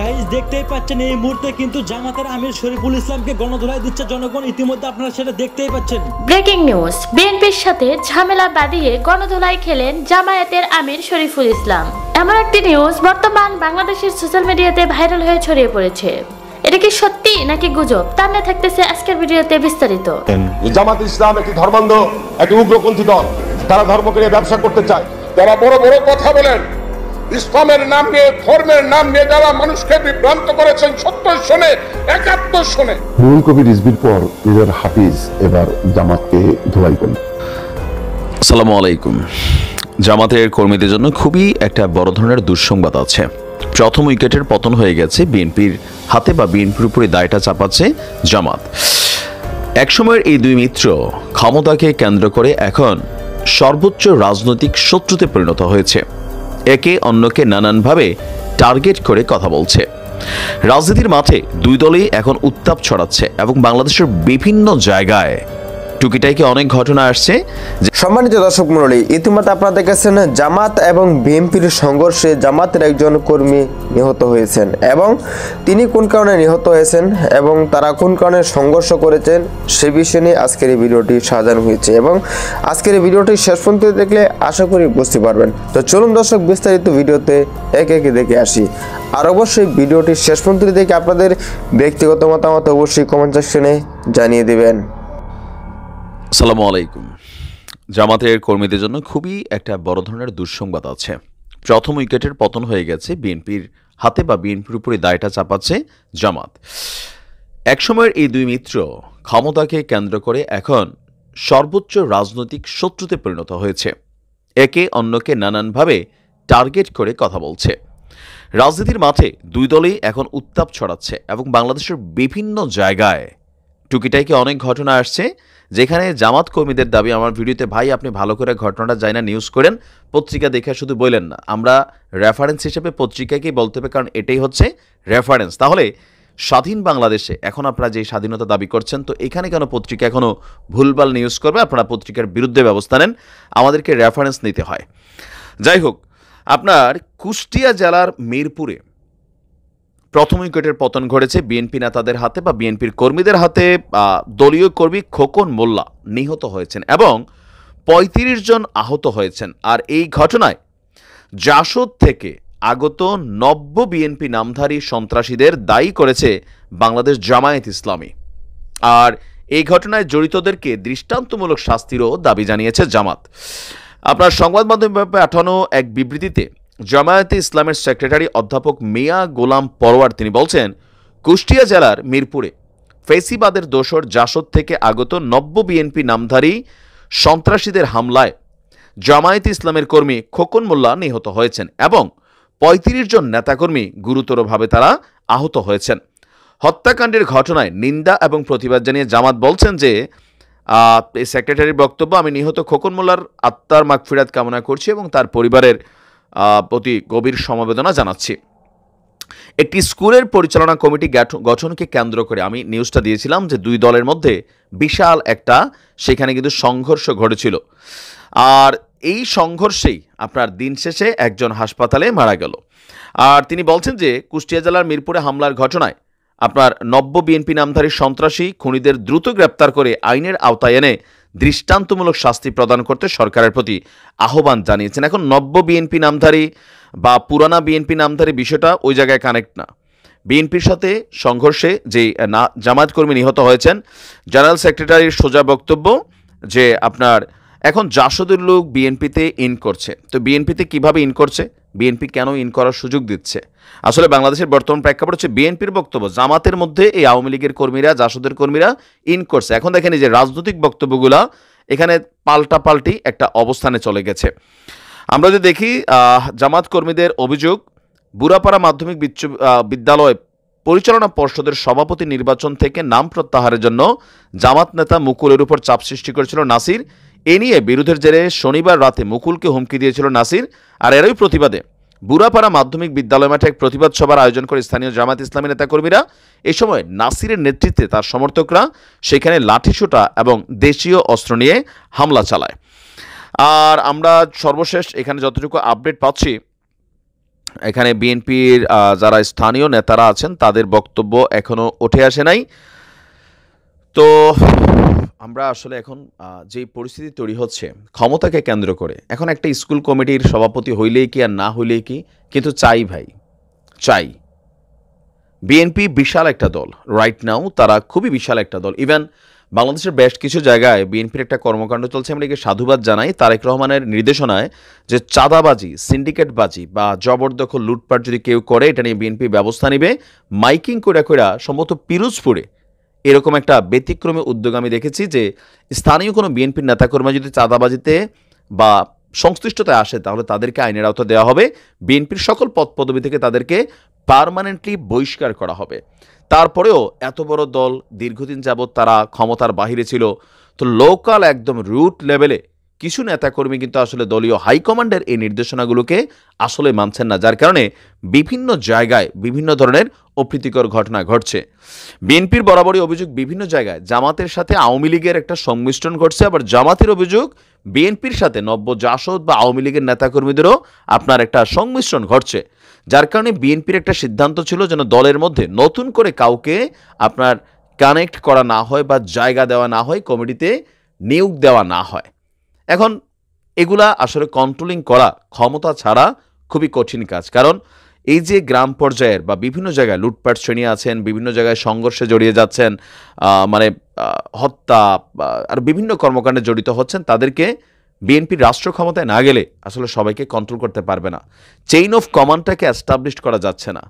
Guys দেখতেই পাচ্ছেন এই মুহূর্তে কিন্তু জামাতের আমির শরীফুল ইসলামকে গণধোলাই দিচ্ছে জনগণ। ইতিমধ্যে আপনারা সেটা দেখতেই পাচ্ছেন। ব্রেকিং নিউজ, বিএনপির সাথে ঝামেলা বাঁধিয়ে গণধোলাই খেলেন জামায়াতের আমির শরীফুল ইসলাম। এমন একটি নিউজ বর্তমান বাংলাদেশের সোশ্যাল মিডিয়াতে ভাইরাল হয়ে ছড়িয়ে পড়েছে। এটা কি সত্যি নাকি গুজব, তা নিয়ে থাকতেছে আজকের ভিডিওতে বিস্তারিত। জামাত ইসলাম একটি ধর্মান্ধ, একটি উগ্রপন্থী দল। তারা ধর্মকে নিয়ে ব্যবসা করতে চায়। তারা বড় বড় কথা বলেন, ইসলামের নাম নিয়ে, ধর্মের নাম নিয়ে যারা মানুষকে বিভ্রান্ত করেছেন 70 সনে 71 সনে। মূল কবি রিজভির পর লিডার হাফিজ এবার জামাতকে ধোলাই করলেন। আসসালামু আলাইকুম। জামাতের কর্মীদের জন্য খুবই একটা বড় ধরনের দুঃসংবাদ আছে। প্রথম উইকেটের পতন হয়ে গেছে বিএনপির হাতে, বা বিএনপির উপরে দায়টা চাপাচ্ছে জামাত। একসময়ের এই দুই মিত্র ক্ষমতাকে কেন্দ্র করে এখন সর্বোচ্চ রাজনৈতিক শত্রুতে পরিণত হয়েছে। একে অন্যকে নানানভাবে টার্গেট করে কথা বলছে। রাজনীতির মাঠে দুই দলই এখন উত্তাপ ছড়াচ্ছে এবং বাংলাদেশের বিভিন্ন জায়গায় টুকিটাইকে অনেক ঘটনা আসছে। সম্মানিত দর্শক মণ্ডলী, ইতিমধ্যে আপনারা দেখেছেন জামাত এবং বিএনপির সংঘর্ষে জামাতের একজন কর্মী নিহত হয়েছেন এবং তিনি কোন কারণে নিহত হয়েছেন এবং তারা কোন কারণে সংঘর্ষ করেছেন সে বিষয় নিয়ে আজকের এই ভিডিওটি সাজানো হয়েছে এবং আজকের এই ভিডিওটি শেষ পর্যন্ত দেখলে আশা করি বুঝতে পারবেন। তো চলুন দর্শক, বিস্তারিত ভিডিওতে একে একে দেখে আসি। আর অবশ্যই ভিডিওটি শেষ পর্যন্ত দেখে আপনাদের ব্যক্তিগত মতামত অবশ্যই কমেন্ট সেকশনে জানিয়ে দেবেন। আসসালামু আলাইকুম। জামাতের কর্মীদের জন্য খুবই একটা বড় ধরনের দুঃসংবাদ আছে। প্রথম উইকেটের পতন হয়ে গেছে বিএনপির হাতে, বা বিএনপির উপরে দায়টা চাপাচ্ছে জামাত। একসময়ের এই দুই মিত্র ক্ষমতাকে কেন্দ্র করে এখন সর্বোচ্চ রাজনৈতিক শত্রুতে পরিণত হয়েছে। একে অন্যকে নানানভাবে টার্গেট করে কথা বলছে। রাজনীতির মাঠে দুই দলই এখন উত্তাপ ছড়াচ্ছে এবং বাংলাদেশের বিভিন্ন জায়গায় টুকিটাইকে অনেক ঘটনা আসছে, যেখানে জামাত কর্মীদের দাবি, আমার ভিডিওতে ভাই আপনি ভালো করে ঘটনাটা যাই না নিউজ করেন, পত্রিকা দেখে শুধু বললেন না, আমরা রেফারেন্স হিসেবে পত্রিকাকেই বলতে হবে, কারণ এটাই হচ্ছে রেফারেন্স। তাহলে স্বাধীন বাংলাদেশে এখন আপনারা যে স্বাধীনতা দাবি করছেন, তো এখানে কেন পত্রিকা এখনও ভুলভাল নিউজ করবে? আপনারা পত্রিকার বিরুদ্ধে ব্যবস্থা নেন, আমাদেরকে রেফারেন্স নিতে হয়। যাই হোক, আপনার কুষ্টিয়া জেলার মিরপুরে প্রথম উইকেটের পতন ঘটেছে বিএনপি নেতাদের হাতে, বা বিএনপির কর্মীদের হাতে। দলীয় কর্মী খোকন মোল্লা নিহত হয়েছেন এবং ৩৫ জন আহত হয়েছেন। আর এই ঘটনায় জাসদ থেকে আগত ৯০ বিএনপি নামধারী সন্ত্রাসীদের দায়ী করেছে বাংলাদেশ জামায়াত ইসলামী। আর এই ঘটনায় জড়িতদেরকে দৃষ্টান্তমূলক শাস্তিরও দাবি জানিয়েছে জামাত। আপনার সংবাদ মাধ্যমে পাঠানো এক বিবৃতিতে জামায়াতে ইসলামের সেক্রেটারি অধ্যাপক মিয়া গোলাম পরোয়ার তিনি বলছেন, কুষ্টিয়া জেলার মিরপুরে ফেসিবাদের দোসর জাসদ থেকে আগত ৯০ বিএনপি নামধারী সন্ত্রাসীদের হামলায় জামায়াতে ইসলামের কর্মী খোকন মোল্লা নিহত হয়েছেন এবং ৩৫ জন নেতাকর্মী গুরুতরভাবে তারা আহত হয়েছেন। হত্যাকাণ্ডের ঘটনায় নিন্দা এবং প্রতিবাদ জানিয়ে জামাত বলছেন যে, এই সেক্রেটারির বক্তব্য, আমি নিহত খোকন মোল্লার আত্মার মাগফিরাত কামনা করছি এবং তার পরিবারের প্রতি গভীর সমবেদনা জানাচ্ছি। একটি স্কুলের পরিচালনা কমিটি গঠনকে কেন্দ্র করে আমি নিউজটা দিয়েছিলাম যে দুই দলের মধ্যে বিশাল একটা সেখানে কিন্তু সংঘর্ষ ঘটেছিল। আর এই সংঘর্ষেই আপনার দিন শেষে একজন হাসপাতালে মারা গেল। আর তিনি বলছেন যে কুষ্টিয়া জেলার মিরপুরে হামলার ঘটনায় আপনার ৯০ বিএনপি নামধারী সন্ত্রাসী খুনিদের দ্রুত গ্রেপ্তার করে আইনের আওতায় এনে দৃষ্টান্তমূলক শাস্তি প্রদান করতে সরকারের প্রতি আহ্বান জানিয়েছেন। এখন ৯০ বিএনপি নামধারী বা পুরানা বিএনপি নামধারী বিষয়টা ওই জায়গায় কানেক্ট না। বিএনপির সাথে সংঘর্ষে যে জামায়াত কর্মী নিহত হয়েছেন, জেনারেল সেক্রেটারির সোজা বক্তব্য যে আপনার এখন জাসদের লোক বিএনপিতে ইন করছে। তো বিএনপিতে কিভাবে ইন করছে, বিএনপি কেন ইন করার সুযোগ দিচ্ছে? আসলে বাংলাদেশের বর্তমান প্রেক্ষাপট হচ্ছে বিএনপির বক্তব্য, জামাতের মধ্যে এই আওয়ামী লীগের কর্মীরা, জাসদের কর্মীরা ইন করছে। এখন দেখেন এই যে রাজনৈতিক বক্তব্যগুলা এখানে পাল্টাপাল্টি একটা অবস্থানে চলে গেছে। আমরা যদি দেখি জামাত কর্মীদের অভিযোগ, বুড়াপাড়া মাধ্যমিক বিদ্যালয় পরিচালনা পর্ষদের সভাপতি নির্বাচন থেকে নাম প্রত্যাহারের জন্য জামাত নেতা মুকুলের উপর চাপ সৃষ্টি করেছিল নাসির। এ নিয়ে বিরোধের জেরে শনিবার রাতে মুকুলকে হুমকি দিয়েছিল নাসির। আর এরই প্রতিবাদে বুড়াপাড়া মাধ্যমিক বিদ্যালয় মাঠে এক প্রতিবাদ সভার আয়োজন করে স্থানীয় জামাত ইসলামী নেতাকর্মীরা। এই সময় নাসিরের নেতৃত্বে তার সমর্থকরা সেখানে লাঠিসোঁটা এবং দেশীয় অস্ত্র নিয়ে হামলা চালায়। আর আমরা সর্বশেষ এখানে যতটুকু আপডেট পাচ্ছি, এখানে বিএনপির যারা স্থানীয় নেতারা আছেন তাদের বক্তব্য এখনো উঠে আসে নাই। তো আমরা আসলে এখন যেই পরিস্থিতি তৈরি হচ্ছে ক্ষমতাকে কেন্দ্র করে, এখন একটা স্কুল কমিটির সভাপতি হইলেই কি আর না হইলেই কি, কিন্তু চাই ভাই, চাই। বিএনপি বিশাল একটা দল, রাইট নাও তারা খুবই বিশাল একটা দল। ইভেন বাংলাদেশের বেশ কিছু জায়গায় বিএনপির একটা কর্মকাণ্ড চলছে, আমরা একে সাধুবাদ জানাই তারেক রহমানের নির্দেশনায়, যে চাঁদাবাজি, সিন্ডিকেটবাজি বা জবরদখল, লুটপাট যদি কেউ করে এটা নিয়ে বিএনপি ব্যবস্থা নেবে। মাইকিং করে সম্ভবত পিরোজপুরে এরকম একটা ব্যতিক্রমী উদ্যোগ আমি দেখেছি, যে স্থানীয় কোনো বিএনপির নেতাকর্মী যদি চাঁদাবাজিতে বা সংশ্লিষ্টতায় আসে তাহলে তাদেরকে আইনের আওতা দেওয়া হবে, বিএনপির সকল পদ পদবি থেকে তাদেরকে পার্মানেন্টলি বহিষ্কার করা হবে। তারপরেও এত বড় দল, দীর্ঘদিন যাবৎ তারা ক্ষমতার বাহিরে ছিল, তো লোকাল একদম রুট লেভেলে কিছু নেতাকর্মী কিন্তু আসলে দলীয় হাইকমান্ডের এই নির্দেশনাগুলোকে আসলে মানছেন না, যার কারণে বিভিন্ন জায়গায় বিভিন্ন ধরনের অপ্রীতিকর ঘটনা ঘটছে। বিএনপির বরাবরই অভিযোগ বিভিন্ন জায়গায় জামাতের সাথে আওয়ামী লীগের একটা সংমিশ্রণ ঘটছে, আবার জামাতের অভিযোগ বিএনপির সাথে নব্য জাসদ বা আওয়ামী লীগের নেতাকর্মীদেরও আপনার একটা সংমিশ্রণ ঘটছে, যার কারণে বিএনপির একটা সিদ্ধান্ত ছিল যেন দলের মধ্যে নতুন করে কাউকে আপনার কানেক্ট করা না হয় বা জায়গা দেওয়া না হয়, কমিটিতে নিয়োগ দেওয়া না হয়। এখন এগুলা আসলে কন্ট্রোলিং করা ক্ষমতা ছাড়া খুবই কঠিন কাজ, কারণ এই যে গ্রাম পর্যায়ের বা বিভিন্ন জায়গায় লুটপাট শ্রেণী আছেন, বিভিন্ন জায়গায় সংঘর্ষে জড়িয়ে যাচ্ছেন, মানে হত্যা আর বিভিন্ন কর্মকাণ্ডে জড়িত হচ্ছেন, তাদেরকে বিএনপির রাষ্ট্র ক্ষমতায় না গেলে আসলে সবাইকে কন্ট্রোল করতে পারবে না, চেইন অফ কমান্ডটাকে এস্টাবলিশ করা যাচ্ছে না।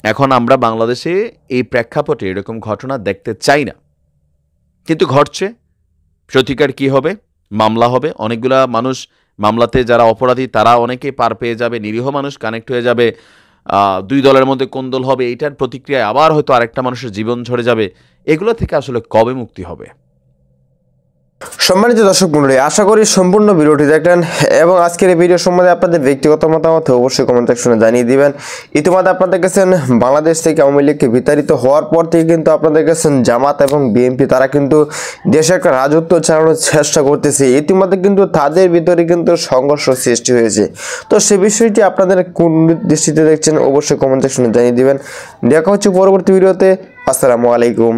এখন আমরা বাংলাদেশে এই প্রেক্ষাপটে এরকম ঘটনা দেখতে চাই না, কিন্তু ঘটছে। প্রতিকার কি হবে? মামলা হবে, অনেকগুলা মানুষ মামলাতে যারা অপরাধী তারা অনেকে পার পেয়ে যাবে, নিরীহ মানুষ কানেক্ট হয়ে যাবে। দুই দলের মধ্যে কোন দল হবে এইটার প্রতিক্রিয়ায় আবার হয়তো আরেকটা মানুষের জীবন ঝরে যাবে। এগুলো থেকে আসলে কবে মুক্তি হবে? সম্মানিত দর্শক মণ্ডলী, আশা করি সম্পূর্ণ ভিডিওটি দেখলেন এবং আজকের এই ভিডিও সম্বন্ধে আপনাদের ব্যক্তিগত মতামত অবশ্যই কমেন্ট সেকশনে জানিয়ে দিবেন। ইতিমধ্যে আপনারা দেখেছেন বাংলাদেশ থেকে আওয়ামী লীগকে বিতাড়িত হওয়ার পর থেকে কিন্তু আপনারা দেখেছেন জামাত এবং বিএনপি তারা কিন্তু দেশে একটা রাজত্ব চালানোর চেষ্টা করতেছে। ইতিমধ্যে কিন্তু তাদের ভিতরে কিন্তু সংঘর্ষ সৃষ্টি হয়েছে। তো সে বিষয়টি আপনাদের কোন দৃষ্টিতে দেখছেন অবশ্যই কমেন্ট সেকশনে জানিয়ে দিবেন। দেখা হচ্ছে পরবর্তী ভিডিওতে। আসসালামু আলাইকুম।